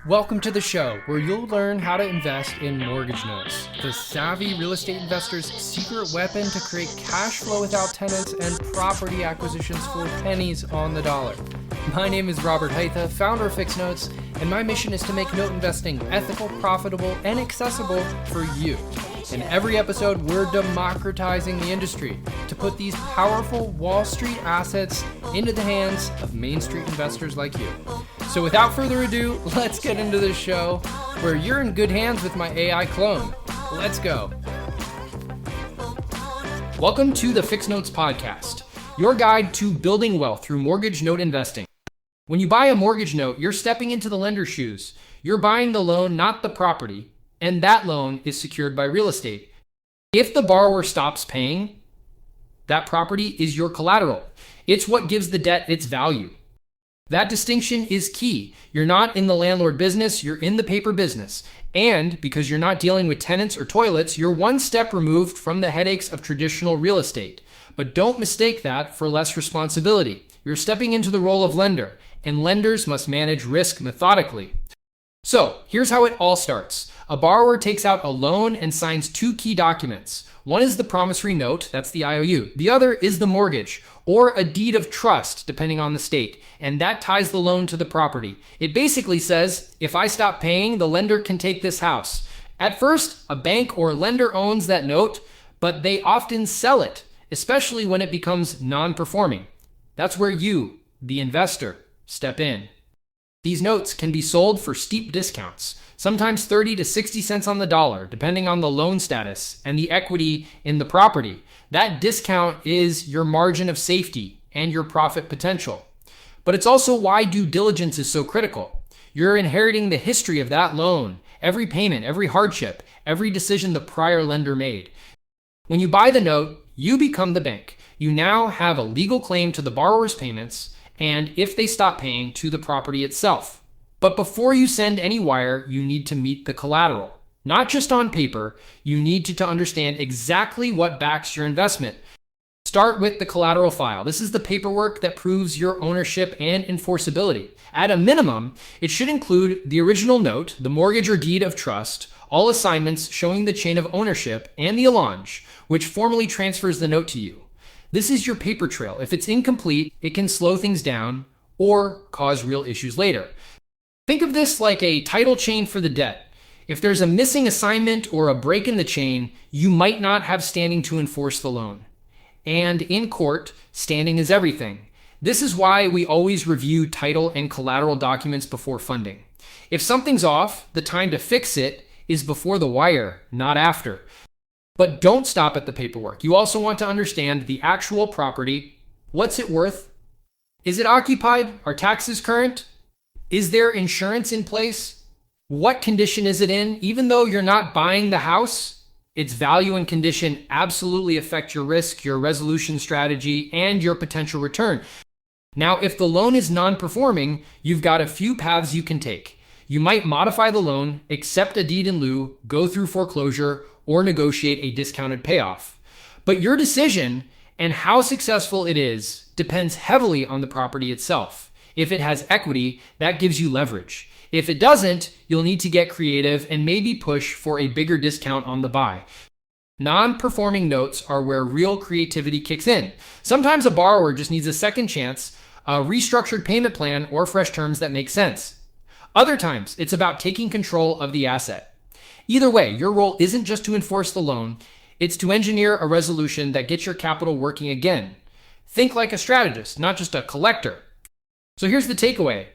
Welcome to the show, where you'll learn how to invest in mortgage notes, the savvy real estate investor's secret weapon to create cash flow without tenants and property acquisitions for pennies on the dollar. My name is Robert Haitha, founder of Fix Notes, and my mission is to make note investing ethical, profitable, and accessible for you. In every episode, we're democratizing the industry to put these powerful Wall Street assets into the hands of Main Street investors like you. So without further ado, let's get into this show where you're in good hands with my AI clone. Let's go. Welcome to the Fix Notes podcast, your guide to building wealth through mortgage note investing. When you buy a mortgage note, you're stepping into the lender's shoes. You're buying the loan, not the property, and that loan is secured by real estate. If the borrower stops paying, that property is your collateral. It's what gives the debt its value. That distinction is key. You're not in the landlord business, you're in the paper business. And because you're not dealing with tenants or toilets, you're one step removed from the headaches of traditional real estate. But don't mistake that for less responsibility. You're stepping into the role of lender, and lenders must manage risk methodically. So here's how it all starts. A borrower takes out a loan and signs two key documents. One is the promissory note, that's the IOU. The other is the mortgage, or a deed of trust, depending on the state, and that ties the loan to the property. It basically says, if I stop paying, the lender can take this house. At first, a bank or lender owns that note, but they often sell it, especially when it becomes non-performing. That's where you, the investor, step in. These notes can be sold for steep discounts, sometimes 30 to 60 cents on the dollar, depending on the loan status and the equity in the property. That discount is your margin of safety and your profit potential. But it's also why due diligence is so critical. You're inheriting the history of that loan, every payment, every hardship, every decision the prior lender made. When you buy the note, you become the bank. You now have a legal claim to the borrower's payments, and if they stop paying, to the property itself. But before you send any wire, you need to meet the collateral. Not just on paper, you need to understand exactly what backs your investment. Start with the collateral file. This is the paperwork that proves your ownership and enforceability. At a minimum, it should include the original note, the mortgage or deed of trust, all assignments showing the chain of ownership, and the allonge, which formally transfers the note to you. This is your paper trail. If it's incomplete, it can slow things down or cause real issues later. Think of this like a title chain for the debt. If there's a missing assignment or a break in the chain, you might not have standing to enforce the loan. And in court, standing is everything. This is why we always review title and collateral documents before funding. If something's off, the time to fix it is before the wire, not after. But don't stop at the paperwork. You also want to understand the actual property. What's it worth? Is it occupied? Are taxes current? Is there insurance in place? What condition is it in? Even though you're not buying the house, its value and condition absolutely affect your risk, your resolution strategy, and your potential return. Now, if the loan is non-performing, you've got a few paths you can take. You might modify the loan, accept a deed in lieu, go through foreclosure, or negotiate a discounted payoff. But your decision and how successful it is depends heavily on the property itself. If it has equity, that gives you leverage. If it doesn't, you'll need to get creative and maybe push for a bigger discount on the buy. Non-performing notes are where real creativity kicks in. Sometimes a borrower just needs a second chance, a restructured payment plan, or fresh terms that make sense. Other times, it's about taking control of the asset. Either way, your role isn't just to enforce the loan, it's to engineer a resolution that gets your capital working again. Think like a strategist, not just a collector. So here's the takeaway.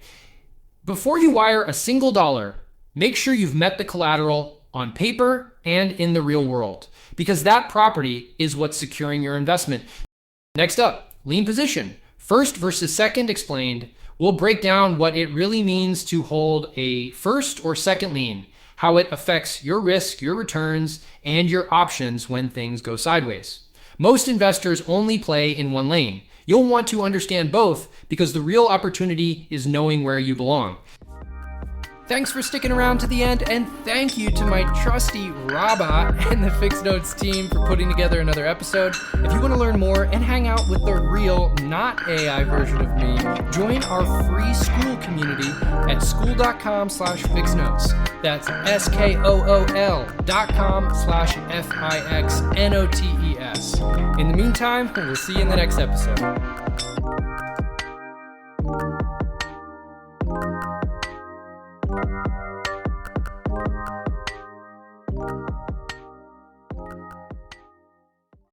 Before you wire a single dollar, make sure you've met the collateral on paper and in the real world, because that property is what's securing your investment. Next up, lien position. First versus second explained. We'll break down what it really means to hold a first or second lien, how it affects your risk, your returns, and your options when things go sideways. Most investors only play in one lane. You'll want to understand both because the real opportunity is knowing where you belong. Thanks for sticking around to the end, and thank you to my trusty Rabba and the Fixed Notes team for putting together another episode. If you want to learn more and hang out with the real, not AI version of me, join our free school community at school.com/fixnotes. That's SKOOL.com/FIXNOTES. In the meantime, we'll see you in the next episode.